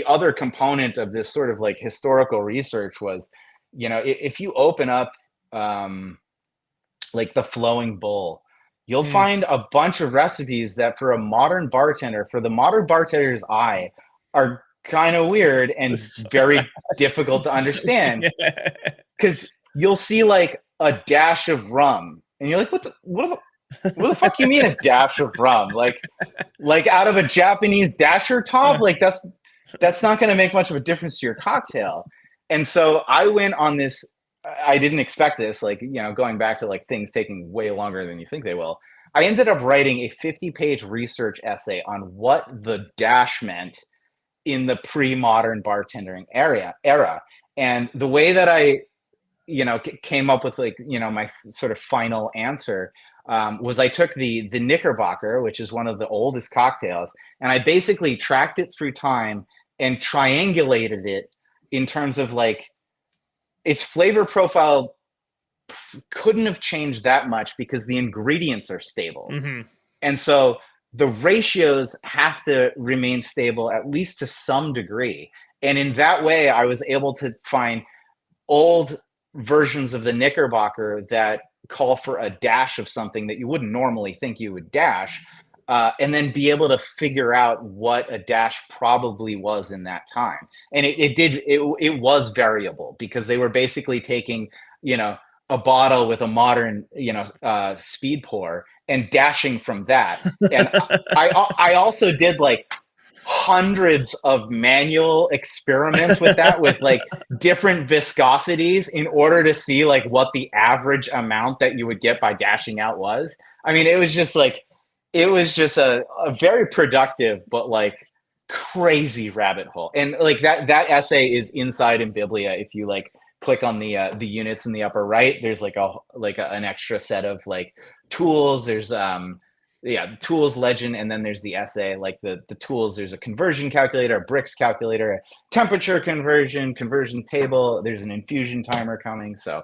other component of this sort of like historical research was, if you open up um, like the flowing bowl, you'll Mm. find a bunch of recipes that for a modern bartender, for the modern bartender's eye, are kind of weird and So- very difficult to understand, yeah. because you'll see like a dash of rum and you're like, what the fuck you mean a dash of rum? Like out of a Japanese dasher top? Like that's not going to make much of a difference to your cocktail. And so I went on this. I didn't expect this. Like, going back to like things taking way longer than you think they will. I ended up writing a 50-page research essay on what the dash meant in the pre-modern bartending era. And the way that I came up with like my sort of final answer, was I took the Knickerbocker, which is one of the oldest cocktails, and I basically tracked it through time and triangulated it in terms of like its flavor profile couldn't have changed that much because the ingredients are stable. Hmm. And so the ratios have to remain stable, at least to some degree. And in that way, I was able to find old versions of the Knickerbocker that call for a dash of something that you wouldn't normally think you would dash, and then be able to figure out what a dash probably was in that time. And it was variable, because they were basically taking, a bottle with a modern, speed pour and dashing from that. And I also did like hundreds of manual experiments with that, with like different viscosities, in order to see like what the average amount that you would get by dashing out was. I mean, it was just a very productive but like crazy rabbit hole. And like that essay is inside in Biblia. If you like click on the units in the upper right, there's like an extra set of like tools. There's the tools legend, and then there's the essay. Like the tools, there's a conversion calculator, a bricks calculator, a temperature conversion table. There's an infusion timer coming. So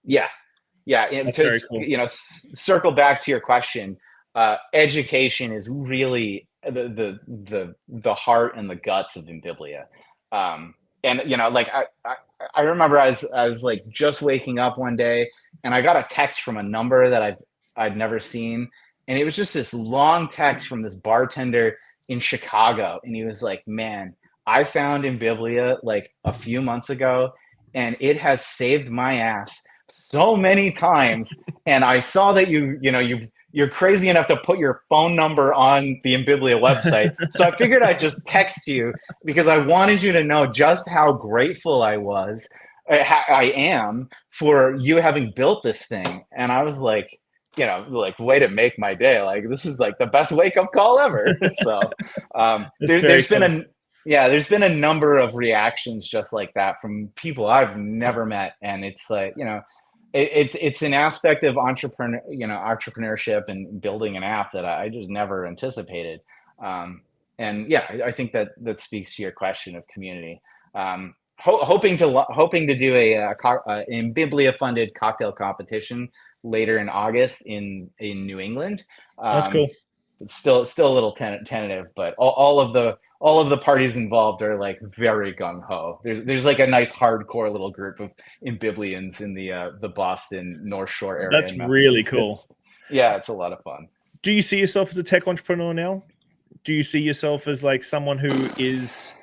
yeah, and That's very cool. circle back to your question. Education is really the heart and the guts of Imbiblia. And like I remember I was like just waking up one day, and I got a text from a number that I'd never seen, and it was just this long text from this bartender in Chicago, and he was like, "Man, I found Imbiblia like a few months ago, and it has saved my ass so many times. And I saw that you're crazy enough to put your phone number on the Imbiblia website. So I figured I'd just text you because I wanted you to know just how grateful I am for you having built this thing." And I was like, like, way to make my day. Like, this is like the best wake up call ever. So there's been there's been a number of reactions just like that from people I've never met. And it's like, it's an aspect of entrepreneurship and building an app that I just never anticipated. And yeah, I think that speaks to your question of community. Hoping to do a Imbiblia funded cocktail competition later in August in New England. That's cool. It's still a little tentative, but all of the parties involved are like very gung ho. There's like a nice hardcore little group of Imbiblians in the Boston North Shore area. That's really cool. Yeah, it's a lot of fun. Do you see yourself as a tech entrepreneur now? Do you see yourself as like someone who is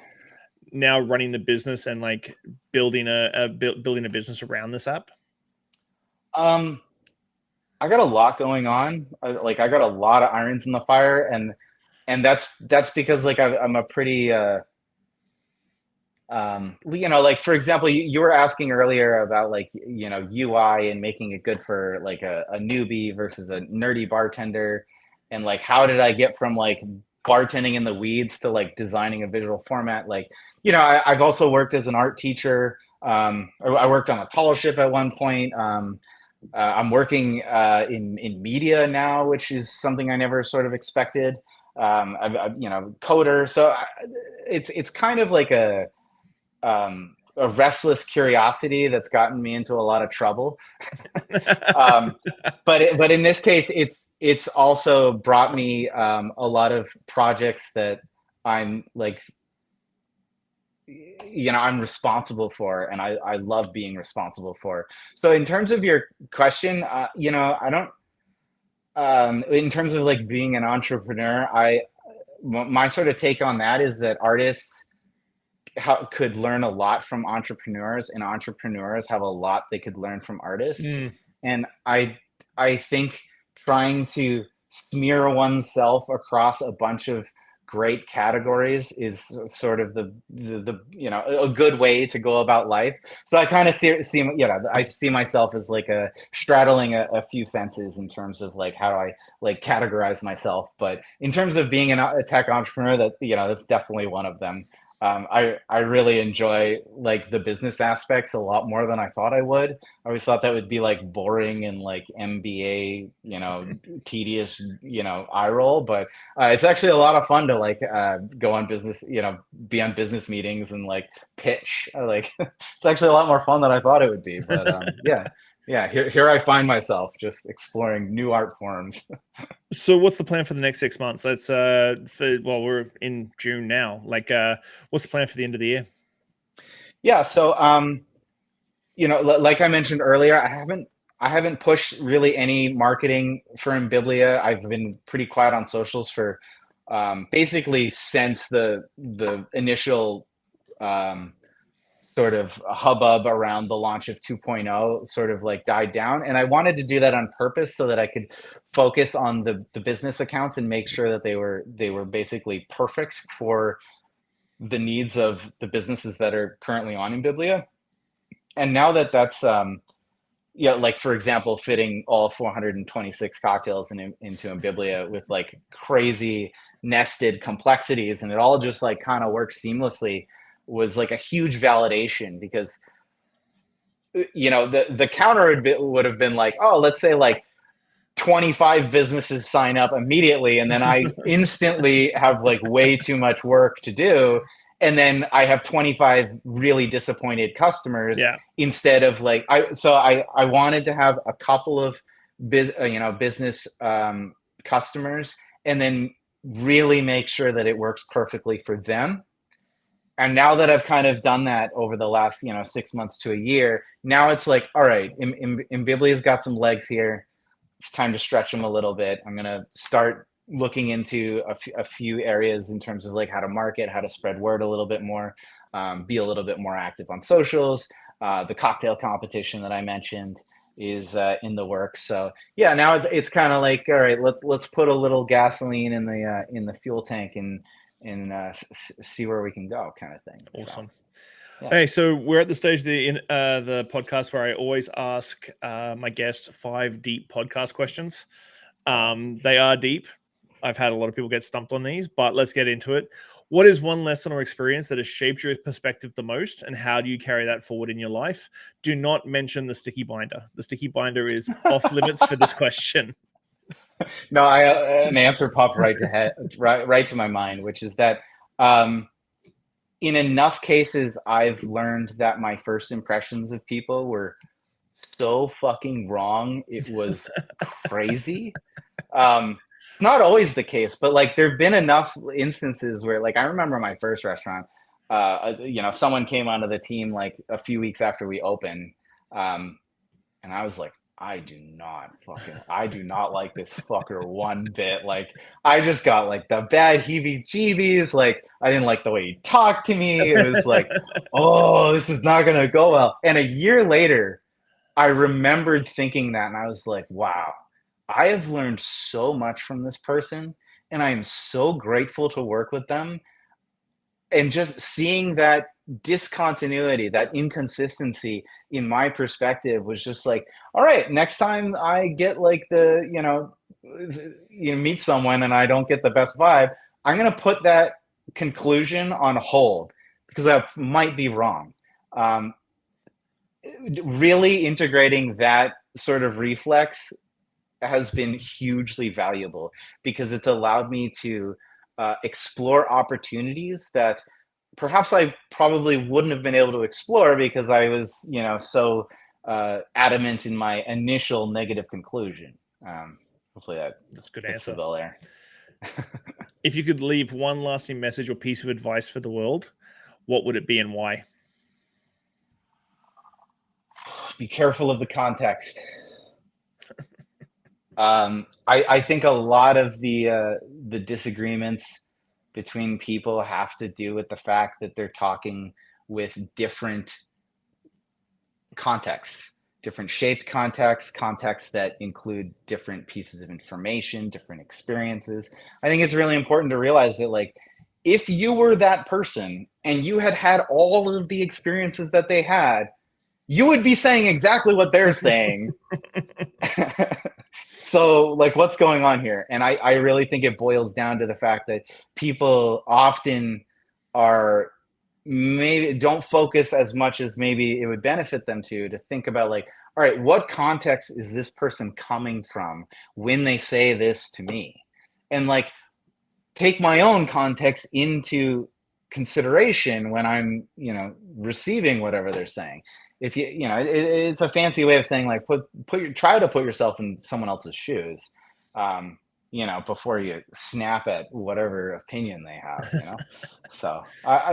now running the business and like building a business around this app? I got a lot going on. I got a lot of irons in the fire, and that's because like I'm a pretty like, for example, you were asking earlier about like UI and making it good for like a newbie versus a nerdy bartender, and like how did I get from like bartending in the weeds to like designing a visual format. Like, I've also worked as an art teacher. I worked on a fellowship at one point. I'm working in media now, which is something I never sort of expected. Coder. So it's kind of like a restless curiosity that's gotten me into a lot of trouble. But in this case, it's also brought me a lot of projects that I'm like, I'm responsible for, and I love being responsible for. So in terms of your question, I don't, in terms of like being an entrepreneur, my sort of take on that is that artists could learn a lot from entrepreneurs, and entrepreneurs have a lot they could learn from artists. And I think trying to smear oneself across a bunch of great categories is sort of the a good way to go about life. So I kind of I see myself as like straddling a few fences in terms of like how do I like categorize myself. But in terms of being a tech entrepreneur, that's definitely one of them. I really enjoy like the business aspects a lot more than I thought I would. I always thought that would be like boring and like MBA, tedious, eye roll. But it's actually a lot of fun to like go on business, be on business meetings and like pitch. It's actually a lot more fun than I thought it would be. But yeah, here I find myself just exploring new art forms. So what's the plan for the next 6 months? Let's we're in June now. Like what's the plan for the end of the year? Yeah, so like I mentioned earlier, I haven't pushed really any marketing for Imbiblia. I've been pretty quiet on socials for basically since the initial sort of hubbub around the launch of 2.0 sort of like died down. And I wanted to do that on purpose so that I could focus on the business accounts and make sure that they were basically perfect for the needs of the businesses that are currently on Imbiblia. And now that's like, for example, fitting all 426 cocktails into Imbiblia with like crazy nested complexities, and it all just like kind of works seamlessly, was like a huge validation. Because the counter would have been like, oh, let's say like 25 businesses sign up immediately, and then I instantly have like way too much work to do, and then I have 25 really disappointed customers Yeah. instead of like I wanted to have a couple of business customers, and then really make sure that it works perfectly for them. And now that I've kind of done that over the last 6 months to a year, now it's like, all right, Imbiblia's got some legs here. It's time to stretch them a little bit. I'm gonna start looking into a few areas in terms of like how to market, how to spread word a little bit more, be a little bit more active on socials. The cocktail competition that I mentioned is in the works. So yeah, now it's kind of like, all right, let's put a little gasoline in the fuel tank and see where we can go, kind of thing. Awesome. So, yeah. Hey, so we're at the stage of the podcast where I always ask my guests 5 deep podcast questions. They are deep. I've had a lot of people get stumped on these, but let's get into it. What is one lesson or experience that has shaped your perspective the most, and how do you carry that forward in your life? Do not mention the sticky binder. The sticky binder is off limits for this question. No, an answer popped right to my mind, which is that in enough cases, I've learned that my first impressions of people were so fucking wrong. It was crazy. It's not always the case, but like there've been enough instances where, like, I remember my first restaurant. Someone came onto the team like a few weeks after we opened, and I was like, I do not like this fucker one bit. Like, I just got like the bad heebie-jeebies. Like, I didn't like the way he talked to me. It was like, oh, this is not gonna go well. And a year later, I remembered thinking that, and I was like, wow, I have learned so much from this person, and I am so grateful to work with them. And just seeing that discontinuity, that inconsistency in my perspective was just like, all right, next time I get like meet someone and I don't get the best vibe, I'm going to put that conclusion on hold because I might be wrong. Really integrating that sort of reflex has been hugely valuable because it's allowed me to explore opportunities that perhaps I probably wouldn't have been able to explore because I was, so adamant in my initial negative conclusion. Hopefully That's a good hits the answer. bill there. If you could leave one lasting message or piece of advice for the world, what would it be and why? Be careful of the context. I think a lot of the disagreements between people have to do with the fact that they're talking with different contexts, different shaped contexts that include different pieces of information, different experiences. I think it's really important to realize that, like, if you were that person and you had all of the experiences that they had, you would be saying exactly what they're saying. So, like, what's going on here? And I really think it boils down to the fact that people often are maybe don't focus as much as maybe it would benefit them to think about, like, all right, what context is this person coming from when they say this to me? And like, take my own context into consideration when I'm, receiving whatever they're saying. If it's a fancy way of saying, like, try to put yourself in someone else's shoes, before you snap at whatever opinion they have. So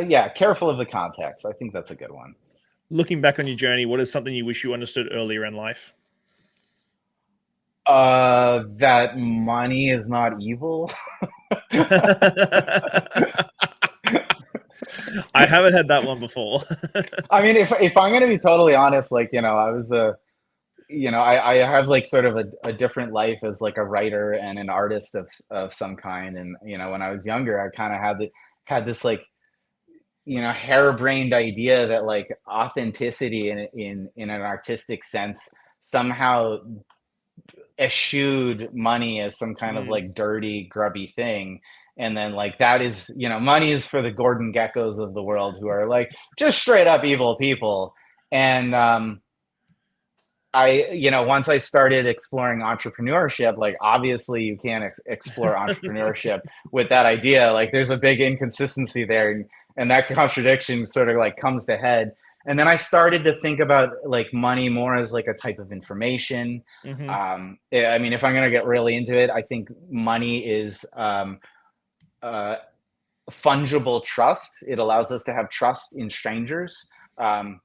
yeah, careful of the context. I think that's a good one. Looking back on your journey, what is something you wish you understood earlier in life? That money is not evil. I haven't had that one before. I mean, if I'm going to be totally honest, like, I was I have like sort of a different life as like a writer and an artist of some kind. And, when I was younger, I kind of had this like, harebrained idea that like authenticity in an artistic sense somehow eschewed money as some kind of like dirty, grubby thing. And then, like, that is, money is for the Gordon Geckos of the world who are like just straight up evil people. And once I started exploring entrepreneurship, like obviously you can't explore entrepreneurship with that idea. Like there's a big inconsistency there, and that contradiction sort of like comes to head. And then I started to think about like money more as like a type of information. Hmm. I mean, if I'm going to get really into it, I think money is uh, fungible trust. It allows us to have trust in strangers,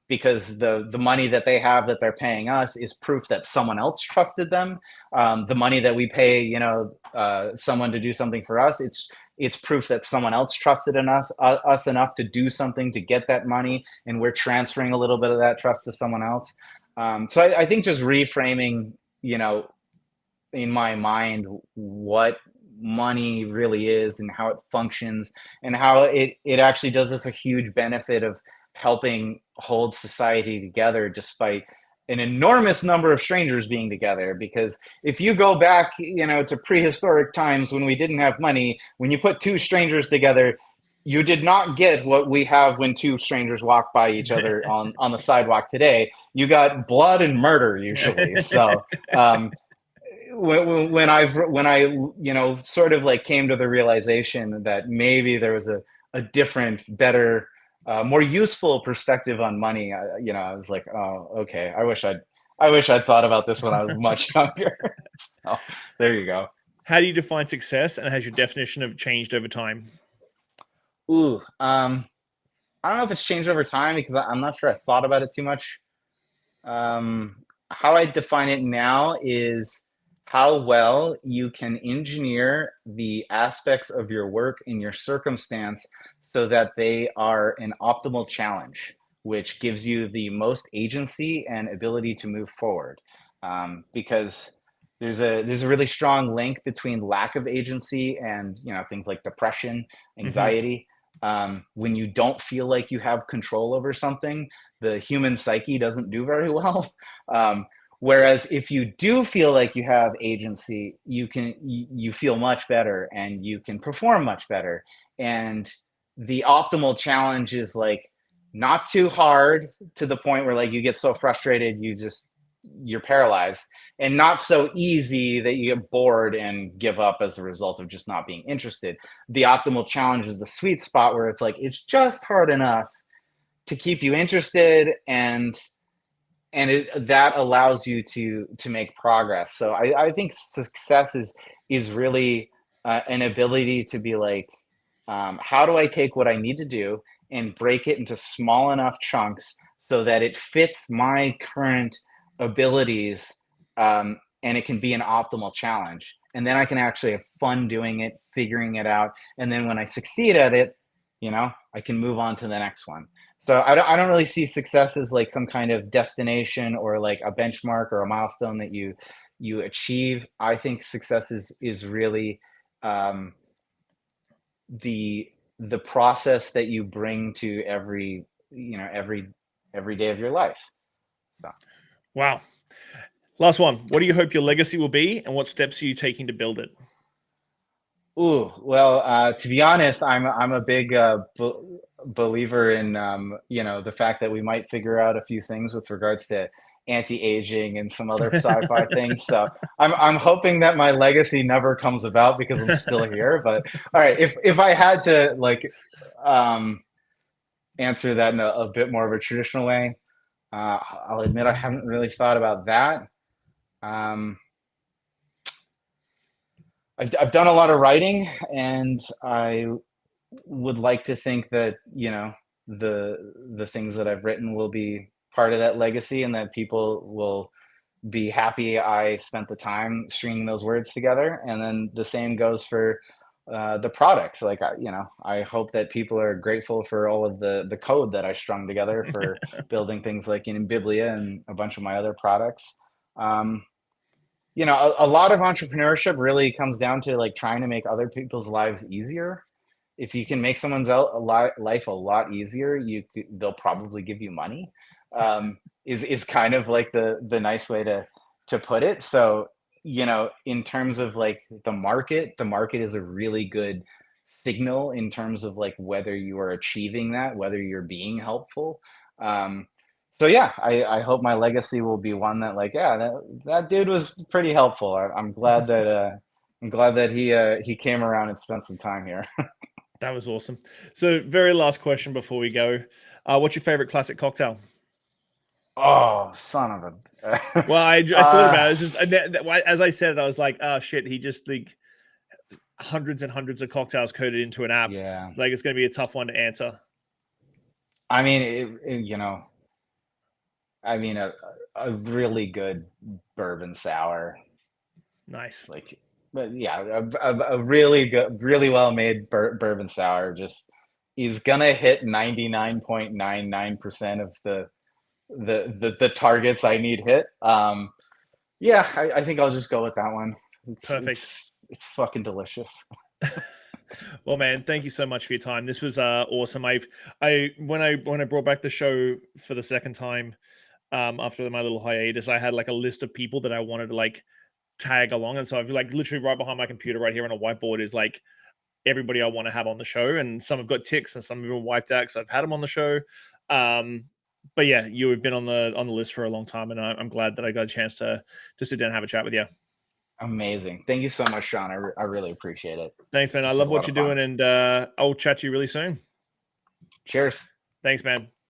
because the money that they have that they're paying us is proof that someone else trusted them. The money that we pay, someone to do something for us, it's proof that someone else trusted in us enough to do something to get that money, and we're transferring a little bit of that trust to someone else. So I think just reframing, in my mind, what money really is and how it functions, and how it actually does us a huge benefit of helping hold society together despite an enormous number of strangers being together. Because if you go back, to prehistoric times when we didn't have money, when you put two strangers together, you did not get what we have when two strangers walk by each other on the sidewalk today. You got blood and murder usually. So when I sort of like came to the realization that maybe there was a different, better, more useful perspective on money, I was like, oh, okay, I wish I'd thought about this when I was much younger. So there you go. How do you define success, and has your definition of changed over time? Ooh, I don't know if it's changed over time because I'm not sure I thought about it too much. Um, how I define it now is how well you can engineer the aspects of your work in your circumstance so that they are an optimal challenge, which gives you the most agency and ability to move forward. Because there's a really strong link between lack of agency and things like depression, Hmm. anxiety. When you don't feel like you have control over something, the human psyche doesn't do very well. Whereas if you do feel like you have agency, you feel much better and you can perform much better. And the optimal challenge is like not too hard to the point where like you get so frustrated you're paralyzed, and not so easy that you get bored and give up as a result of just not being interested. The optimal challenge is the sweet spot where it's like it's just hard enough to keep you interested, and that allows you to make progress. So I think success is really an ability to be like, how do I take what I need to do and break it into small enough chunks so that it fits my current abilities, and it can be an optimal challenge, and then I can actually have fun doing it, figuring it out, and then when I succeed at it, I can move on to the next one. So I don't really see success as like some kind of destination or like a benchmark or a milestone that you achieve. I think success is really, um, the the process that you bring to every day of your life. So, Wow. Last one. What do you hope your legacy will be, and what steps are you taking to build it? ooh, well, to be honest, I'm a big believer in the fact that we might figure out a few things with regards to anti-aging and some other sci-fi things. So I'm hoping that my legacy never comes about because I'm still here. But all right, if I had to like um, answer that in a bit more of a traditional way, I'll admit I haven't really thought about that. Um, I've done a lot of writing, and I would like to think that the things that I've written will be part of that legacy, and that people will be happy I spent the time stringing those words together. And then the same goes for the products. Like I hope that people are grateful for all of the code that I strung together for building things like in Imbiblia and a bunch of my other products. Um, a lot of entrepreneurship really comes down to like trying to make other people's lives easier. If you can make someone's life a lot easier, they'll probably give you money. Is kind of like the nice way to put it. So in terms of like the market is a really good signal in terms of like whether you are achieving that, whether you're being helpful. Um, So yeah, I hope my legacy will be one that like, yeah, that dude was pretty helpful. I'm glad that he came around and spent some time here. That was awesome. So, very last question before we go. What's your favorite classic cocktail? Oh, son of a. Well, I thought about it. It's just as I said it, I was like, oh shit, he just like hundreds and hundreds of cocktails coded into an app. Yeah. It's like it's going to be a tough one to answer. I mean, you know, I mean, a really good bourbon sour, Nice. like, but yeah, a really good, really well made bourbon sour. Just he's gonna hit 99.99% of the targets I need hit. Yeah, I think I'll just go with that one. Perfect. It's fucking delicious. Well, man, thank you so much for your time. This was awesome. When I brought back the show for the second time after my little hiatus, I had like a list of people that I wanted to like tag along, and so I've like literally right behind my computer right here on a whiteboard is like everybody I want to have on the show, and some have got ticks and some have been wiped out, so I've had them on the show. Um, but yeah, you have been on the list for a long time, and I'm glad that I got a chance to sit down and have a chat with you. Amazing. Thank you so much, Sean. I really appreciate it. Thanks, man. I This is love a lot what of you're fun. doing, and I'll chat to you really soon. Cheers. Thanks, man.